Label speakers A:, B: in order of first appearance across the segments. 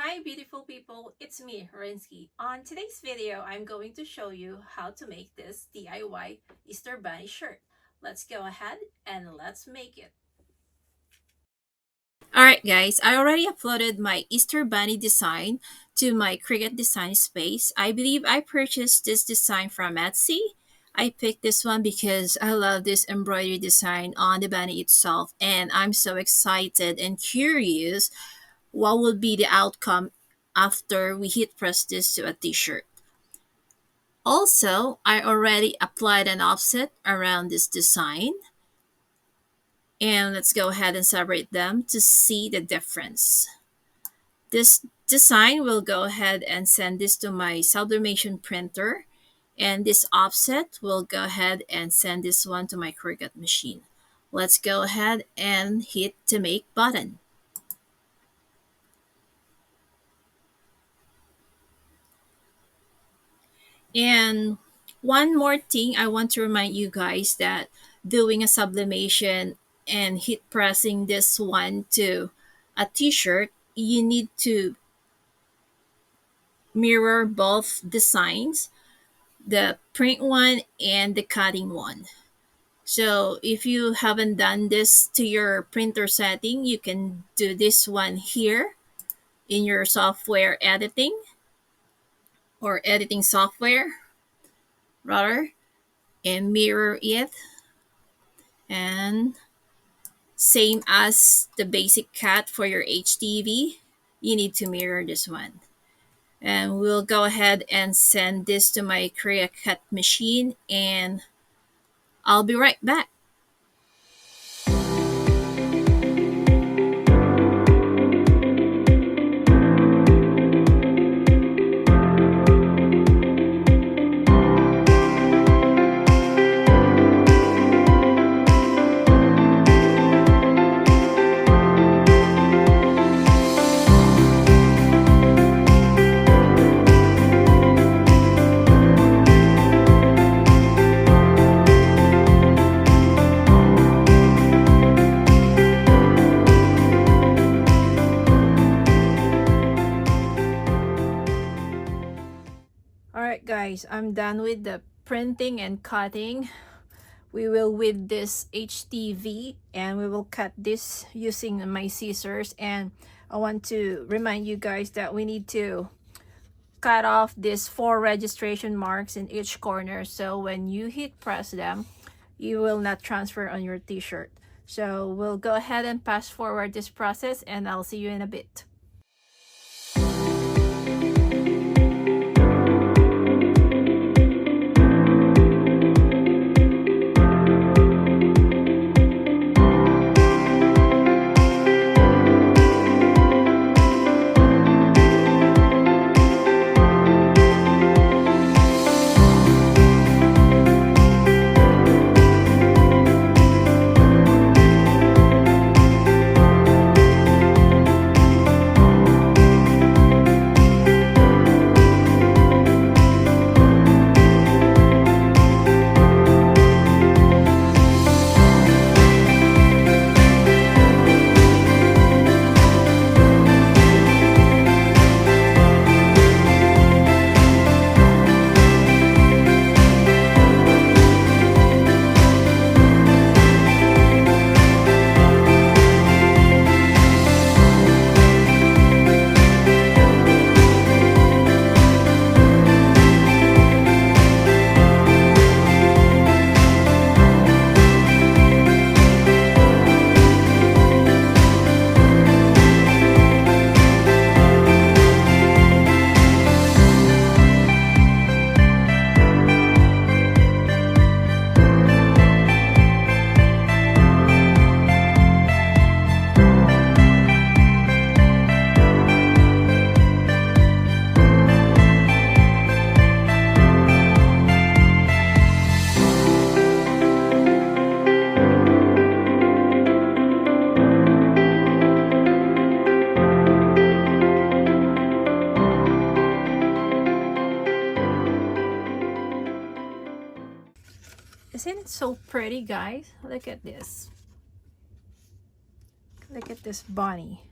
A: Hi beautiful people, it's me, Rinsky. On today's video, I'm going to show you how to make this DIY Easter Bunny shirt. Let's go ahead and let's make it. Alright guys, I already uploaded my Easter Bunny design to my Cricut design space. I believe I purchased this design from Etsy. I picked this one because I love this embroidery design on the bunny itself, and I'm so excited and curious what would be the outcome after we heat press this to a t-shirt. Also, I already applied an offset around this design, and let's go ahead and separate them to see the difference. This design will go ahead and send this to my Sublimation printer, and this offset will go ahead and send this one to my Cricut machine. Let's go ahead and hit the make button. And one more thing I want to remind you guys that doing a sublimation and heat pressing this one to a t-shirt, you need to mirror both designs, the print one and the cutting one. So if you haven't done this to your printer setting, you can do this one here in your software editing or editing software rather, and mirror it, and same as the basic cut for your HTV, you need to mirror this one. And we'll go ahead and send this to my Cricut machine, and I'll be right back. Alright guys, I'm done with the printing and cutting. We will with this HTV and we will cut this using my scissors, and I want to remind you guys that we need to cut off these 4 registration marks in each corner, so when you heat press them, you will not transfer on your t-shirt. So we'll go ahead and fast forward this process, and I'll see you in a bit. Isn't it so pretty, guys? Look at this. Look at this bunny.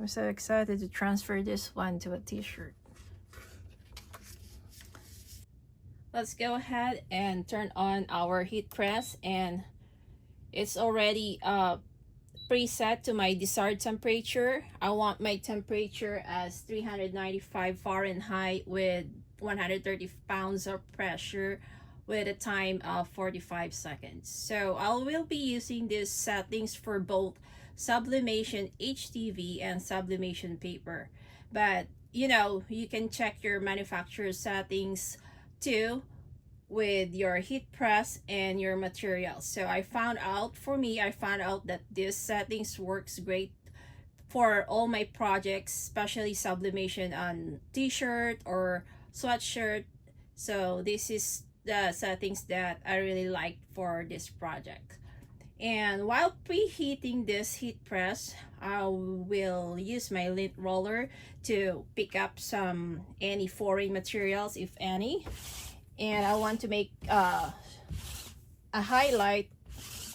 A: I'm so excited to transfer this one to a t-shirt. Let's go ahead and turn on our heat press, and it's already preset to my desired temperature. I want my temperature as 395 Fahrenheit with 130 pounds of pressure with a time of 45 seconds. So I will be using these settings for both Sublimation HTV and Sublimation paper. But you know, you can check your manufacturer settings too with your heat press and your materials. So I found out that this settings works great for all my projects, especially sublimation on t-shirt or sweatshirt. So this is the settings that I really like for this project. And while preheating this heat press, I will use my lint roller to pick up any foreign materials, if any. And I want to make a highlight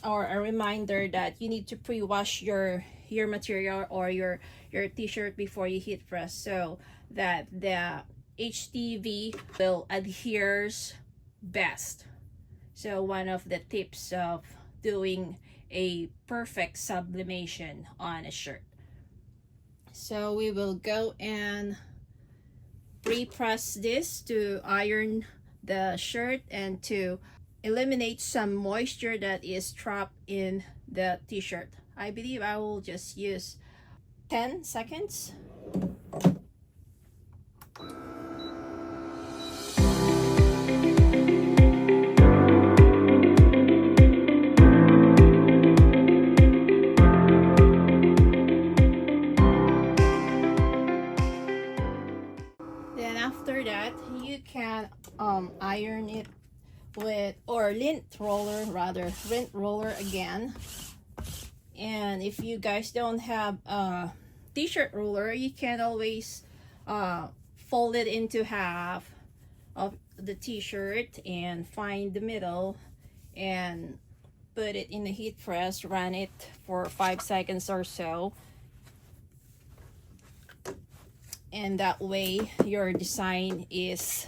A: or a reminder that you need to pre-wash your material or your t-shirt before you heat press, so that the HTV will adheres best. So one of the tips of doing a perfect sublimation on a shirt. So we will go and pre-press this to iron the shirt and to eliminate some moisture that is trapped in the t-shirt. I believe I will just use 10 seconds. Then after that, you can iron it with, or lint roller again. And if you guys don't have a t-shirt ruler, you can always fold it into half of the t-shirt and find the middle and put it in the heat press, run it for 5 seconds or so, and that way your design is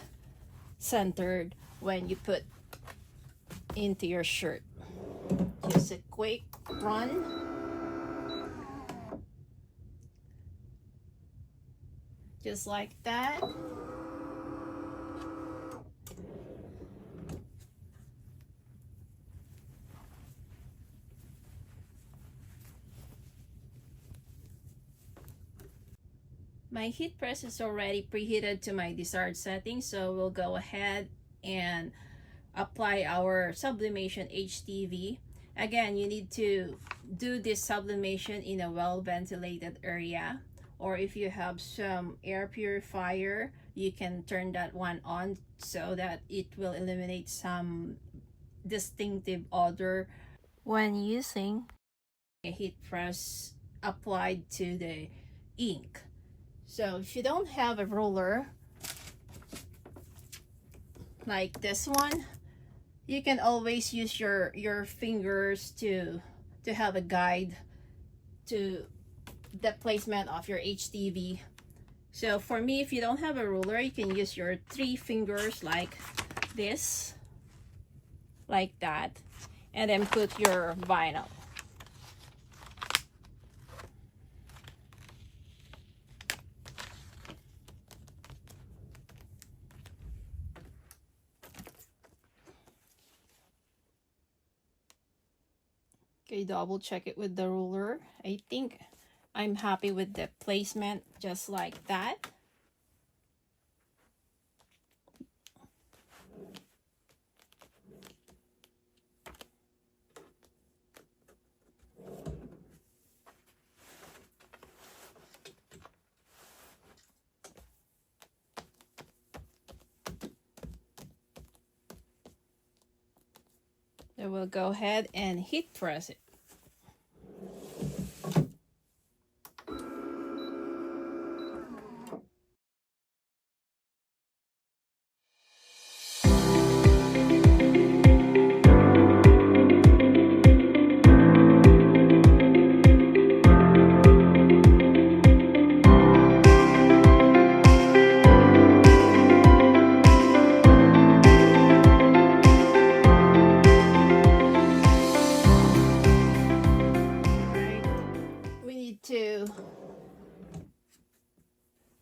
A: centered when you put into your shirt. Just a quick run. Just like that. My heat press is already preheated to my desired setting, so we'll go ahead and apply our sublimation HTV. Again, you need to do this sublimation in a well ventilated area, or if you have some air purifier, you can turn that one on so that it will eliminate some distinctive odor when using a heat press applied to the ink. So if you don't have a roller like this one, you can always use your fingers to have a guide to the placement of your HTV. So for me, if you don't have a ruler, you can use your 3 fingers like this, like that, and then put your vinyl. Okay, double check it with the ruler. I think I'm happy with the placement, just like that. So we'll go ahead and heat press it.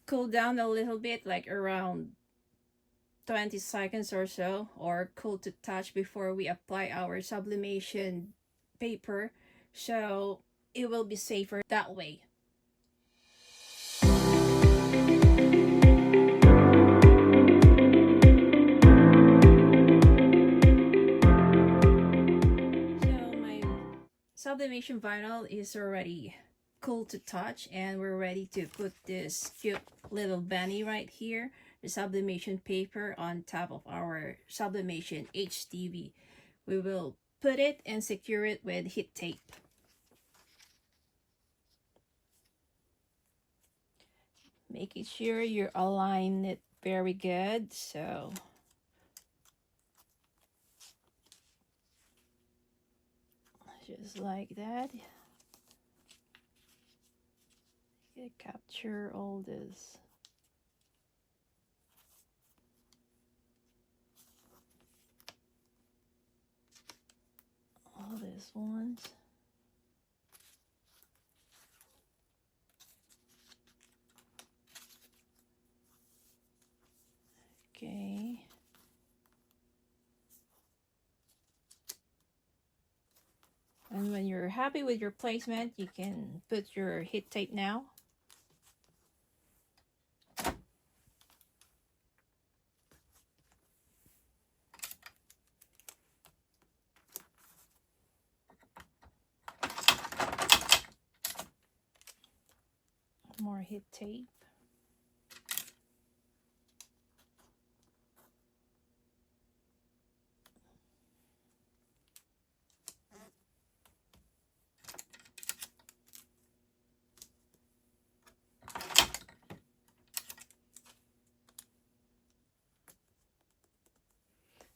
A: cool down a little bit, like around 20 seconds or so, or cool to touch before we apply our sublimation paper, so it will be safer that way. Sublimation vinyl is already cool to touch, and we're ready to put this cute little bunny right here, the sublimation paper, on top of our sublimation HTV. We will put it and secure it with heat tape. Making sure you align it very good, so just like that. You capture all this. All these ones. Okay. And when you're happy with your placement, you can put your heat tape now. More heat tape.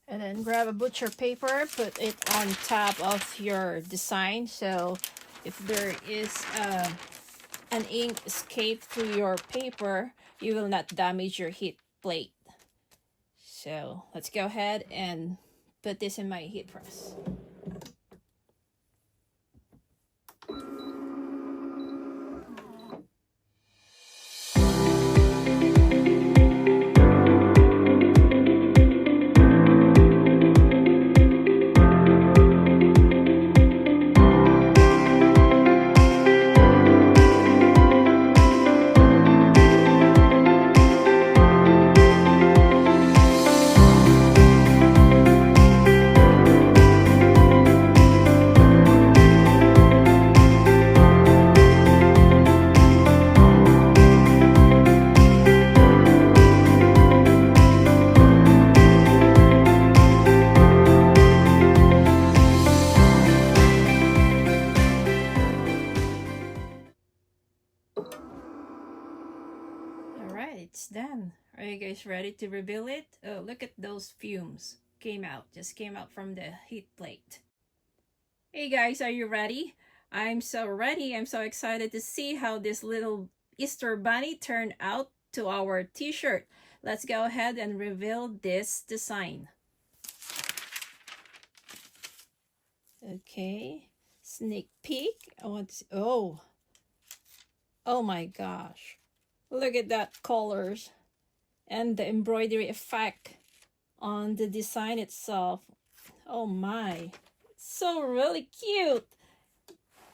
A: And then grab a butcher paper, put it on top of your design, so if there is an ink escape through your paper, you will not damage your heat plate. So let's go ahead and put this in my heat press. It's done. Are you guys ready to reveal it? Oh, look at those fumes. Just came out from the heat plate. Hey guys, are you ready? I'm so ready. I'm so excited to see how this little Easter bunny turned out to our t-shirt. Let's go ahead and reveal this design. Okay, sneak peek. I want to see. Oh my gosh. Look at that colors and the embroidery effect on the design itself. Oh my, it's so really cute.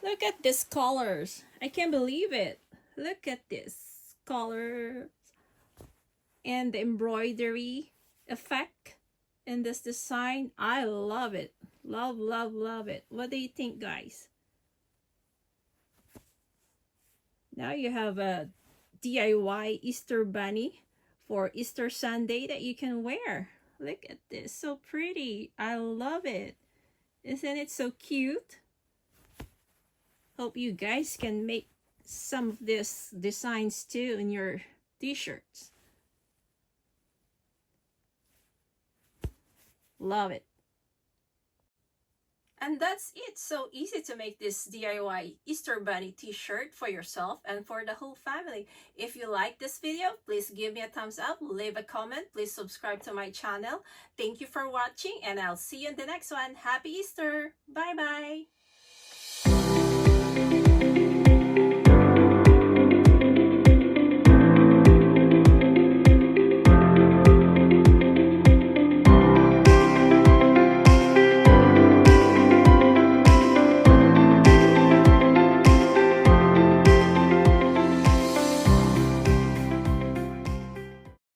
A: Look at these colors. I can't believe it. Look at this colors and the embroidery effect in this design. I love it. Love, love, love it. What do you think, guys? Now you have a DIY Easter bunny for Easter Sunday that you can wear. Look at this, so pretty. I love it. Isn't it so cute? Hope you guys can make some of these designs too in your t-shirts. Love it. And that's it. So easy to make this DIY Easter Bunny t-shirt for yourself and for the whole family. If you like this video, please give me a thumbs up, leave a comment, please subscribe to my channel. Thank you for watching, and I'll see you in the next one. Happy Easter! Bye-bye!